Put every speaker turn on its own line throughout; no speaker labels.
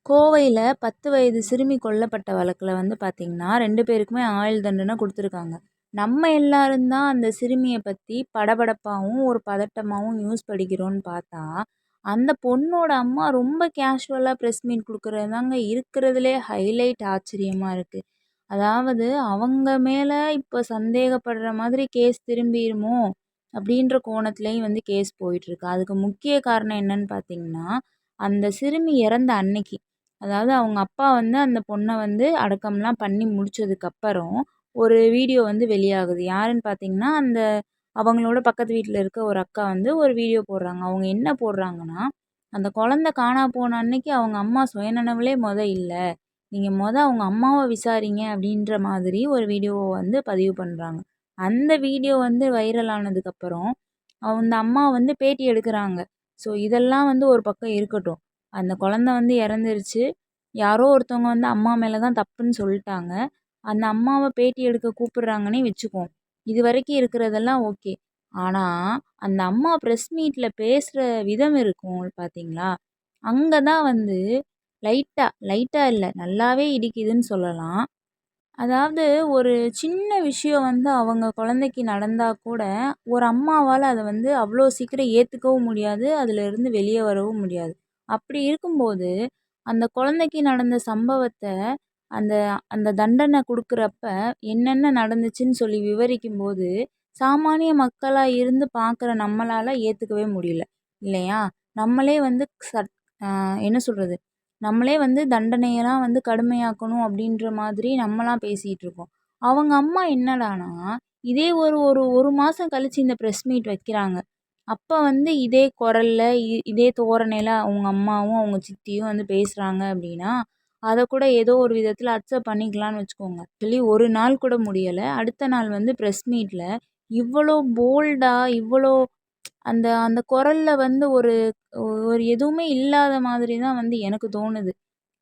கோவையில 10 வயது சிறுமி கொல்லப்பட்ட வழக்குல பார்த்தீங்கன்னா, 2 பேருக்குமே ஆயுள் தண்டனை குடுத்துருக்காங்க. நம்ம எல்லாரும் தான் அந்த சிறுமிய பத்தி படபடப்பாவும், ஒரு பதட்டமாவும் நியூஸ் படிக்கிறோம்னு பார்த்தா, அந்த பொண்ணோட அம்மா ரொம்ப கேஷுவலா பிரஸ் மீட் குடுக்குறது தாங்க இருக்கிறதுலே ஹைலைட் ஆச்சரியமா இருக்கு. அதாவது அவங்க மேல இப்ப சந்தேகப்படுற மாதிரி கேஸ் திரும்பிருமோ! அப்டின்ற கோணத்திலேயும் கேஸ் போயிட்டுருக்கு. அதுக்கு முக்கிய காரணம் என்னன்னு பார்த்தீங்கன்னா, அந்த சிறுமி இறந்த அன்னைக்கு அதாவது அவங்க அப்பா அந்த பொண்ண அடக்கம்லாம் பண்ணி முடிச்சதுக்கப்புறம், ஒரு வீடியோ வெளியாகுது. யாருன்னு பார்த்தீங்கன்னா, அவங்களோட பக்கத்து வீட்ல இருக்க ஒரு அக்கா ஒரு வீடியோ போடுறாங்க. அவங்க என்ன போடுறாங்கன்னா, அந்த குழந்தை காணா போன அன்னைக்கு அவங்க அம்மா சுயநனவுலே இல்ல. நீங்க அவங்க அம்மாவ விசாரிங்க அப்படின்ற மாதிரி ஒரு வீடியோவ பதிவு பண்றாங்க. அந்த வீடியோ வைரல் ஆனதுக்கப்புறம், அந்த அம்மா பேட்டி எடுக்குறாங்க. ஸோ இதெல்லாம் ஒரு பக்கம் இருக்கட்டும். அந்த குழந்தை இறந்துருச்சு. யாரோ ஒருத்தவங்க அம்மா மேல தான் தப்புன்னு சொல்ட்டாங்க. அந்த அம்மாவ பேட்டி எடுக்க கூப்பிடுறாங்கன்னே வச்சுக்குவோம். இதுவரைக்கும் இருக்கிறதெல்லாம் ஓகே. ஆனா, அந்த அம்மா பிரஸ் மீட்ல பேசுற விதம் இருக்கும் பார்த்தீங்களா? அங்க தான் லைட்டா இல்ல நல்லாவே இடிக்குதுன்னு சொல்லலாம். அதாவது ஒரு சின்ன விஷயம் அவங்க குழந்தைக்கு நடந்தா கூட, ஒரு அம்மாவால அத அவ்ளோ சீக்கிரம் ஏத்துக்கவும் முடியாது. அதுலருந்து வெளிய வரவும் முடியாது. அப்படி இருக்கும்போது, அந்த குழந்தைக்கு நடந்த சம்பவத்த அந்த அந்த தண்டனை குடுக்குறப்ப, என்னென்ன நடந்துச்சுன்னு சொல்லி விவரிக்கும்போது, சாமானிய மக்களா இருந்து பார்க்குற நம்மளால ஏத்துக்கவே முடியல. இல்லையா? நம்மளே சட் அ என்ன சொல்றது? நம்மளே தண்டனையெல்லாம் கடுமையாக்கணும் அப்படின்ற மாதிரி நம்மலாம் பேசிட்டு இருக்கோம். அவங்க அம்மா என்னடான்னா, இதே ஒரு ஒரு 1 மாசம் கழிச்சு இந்த பிரஸ் மீட் வைக்கிறாங்க. அப்ப இதே குரல்ல, இதே தோரணையில அவங்க அம்மாவும், அவங்க சித்தியும் பேசுறாங்க அப்படின்னா, அத கூட ஏதோ ஒரு விதத்தில அக்செப்ட் பண்ணிக்கலாம்னு வச்சுக்கோங்க. ஆக்சுவலி 1 நாள் கூட முடியல. அடுத்த நாள் பிரஸ் மீட்ல இவ்வளோ போல்டா, இவ்வளோ அந்த அந்த குரல்ல ஒரு ஒரு எதுவுமே இல்லாத மாதிரி தான் எனக்கு தோணுது.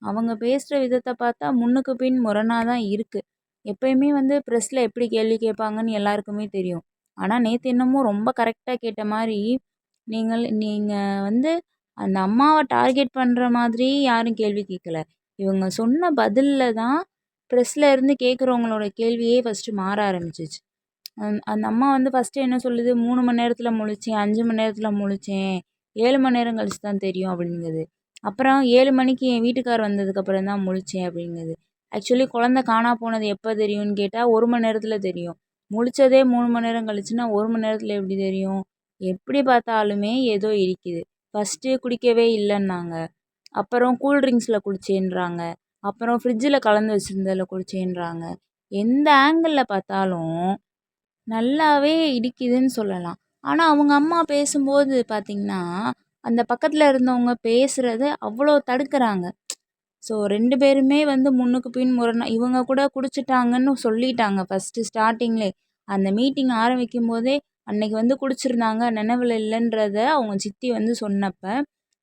அவங்க பேசுற விதத்த பார்த்தா முன்னுக்கு பின் முரணா தான் இருக்கு. எப்பயுமே பிரஸ்ல எப்படி கேள்வி கேட்பாங்கன்னு எல்லாருக்குமே தெரியும். ஆனா நேத்து என்னமோ ரொம்ப கரெக்ட்டா கேட்ட மாரி, நீங்க வந்து அந்த அம்மாவ டார்கெட் பண்ற மாதிரி யாரும் கேள்வி கேட்கல. இவங்க சொன்ன பதில்ல தான் பிரஸ்ல இருந்து கேட்குறவங்களோட கேள்வியே ஃபர்ஸ்ட்டு மாற ஆரம்பிச்சுச்சு. அந்த அம்மா ஃபர்ஸ்ட்டு என்ன சொல்லுது, 3 மணி நேரத்தில முழிச்சேன், 5 மணி நேரத்தில முழிச்சேன், 7 மணி நேரம் கழிச்சு தான் தெரியும் அப்படிங்குது. அப்புறம் 7 மணிக்கு என் வீட்டுக்கார் வந்ததுக்கப்புறம் தான் முழிச்சேன் அப்படிங்குது. ஆக்சுவலி குழந்தை காணா போனது எப்போ தெரியும்னு கேட்டா, 1 மணி நேரத்தில தெரியும். முழிச்சதே 3 மணி நேரம் கழிச்சுன்னா, 1 மணி நேரத்தில எப்படி தெரியும்? எப்படி பார்த்தாலுமே ஏதோ இடிக்குது. ஃபர்ஸ்ட்டு குடிக்கவே இல்லன்னாங்க. அப்புறம் கூல் ட்ரிங்க்ஸில குடிச்சேன்றாங்க. அப்புறம் ஃப்ரிட்ஜில கலந்து வச்சிருந்ததில குடிச்சேன்றாங்க. எந்த ஆங்கிள்ல பார்த்தாலும் நல்லாவே இடிக்குதுன்னு சொல்லலாம். ஆனா, அவங்க அம்மா பேசும்போது பார்த்தீங்கன்னா, அந்த பக்கத்துல இருந்தவங்க பேசுறத அவ்வளோ தடுக்குறாங்க. ஸோ 2 பேருமே முன்னுக்கு பின் முரணா இவங்க கூட குடிச்சுட்டாங்கன்னு சொல்லிட்டாங்க ஃபர்ஸ்ட்டு ஸ்டார்ட்டிங்லே. அந்த மீட்டிங் ஆரம்பிக்கும்போதே, அன்னைக்கு குடிச்சிருந்தாங்க, நினைவுல இல்லன்றத அவங்க சித்தி சொன்னப்ப,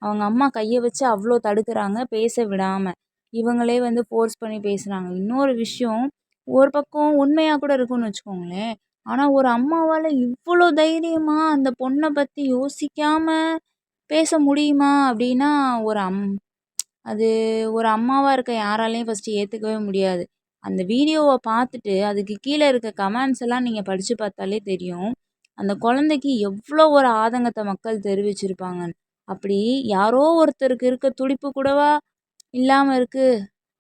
அவங்க அம்மா கைய வச்சு அவ்வளோ தடுக்குறாங்க, பேச விடாம. இவங்களே ஃபோர்ஸ் பண்ணி பேசுறாங்க. இன்னொரு விஷயம், ஒரு பக்கம் உண்மையா கூட இருக்கும்னு வச்சுக்கோங்களேன். ஆனா, ஒரு அம்மாவால இவ்வளோ தைரியமா அந்த பொண்ண பத்தி யோசிக்காம பேச முடியுமா? அப்டின்னா, அது ஒரு அம்மாவா இருக்க யாராலயும் ஃபர்ஸ்ட்டு ஏத்துக்கவே முடியாது. அந்த வீடியோவ பார்த்துட்டு, அதுக்கு கீழ இருக்க கமெண்ட்ஸ் எல்லாம் நீங்க படிச்சு பார்த்தாலே தெரியும். அந்த குழந்தைக்கு எவ்வளோ ஒரு ஆதங்கத்த மக்கள் தெரிவிச்சிருப்பாங்கன்னு. அப்படி யாரோ ஒருத்தருக்கு இருக்க துடிப்பு கூடவா இல்லாம இருக்கு?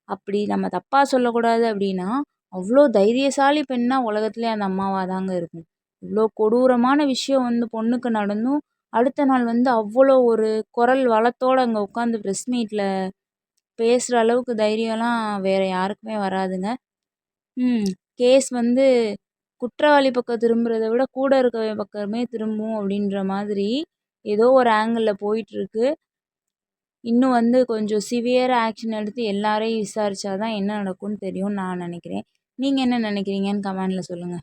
அப்படி நம்ம தப்பா சொல்லக்கூடாது அப்படின்னா, அவ்ளோ தைரியசாலி பெண்ணா உலகத்திலே அந்த அம்மாவா தாங்க இருக்கும். இவ்ளோ கொடூரமான விஷயம் பொண்ணுக்கு நடந்தும், அடுத்த நாள் அவ்வளோ ஒரு குரல் வளத்தோட அங்க உட்காந்து பிரஸ் மீட்ல பேசுற அளவுக்கு தைரியம்லாம் வேற யாருக்குமே வராதுங்க. ம். கேஸ் குற்றவாளி பக்கம் திரும்புறத விட, கூட இருக்கவன் பக்கமே திரும்பும் அப்படின்ற மாதிரி, ஏதோ ஒரு ஆங்கிள்ல போயிட்டுருக்கு. இன்னும் கொஞ்சம் சிவியரா ஆக்ஷன் எடுத்து எல்லாரையும் விசாரிச்சா தான் என்ன நடக்கும்னு தெரியும்னு நான் நினைக்கிறேன். நீங்க என்ன நினைக்கிறீங்கன்னு கமெண்ட்ல சொல்லுங்க.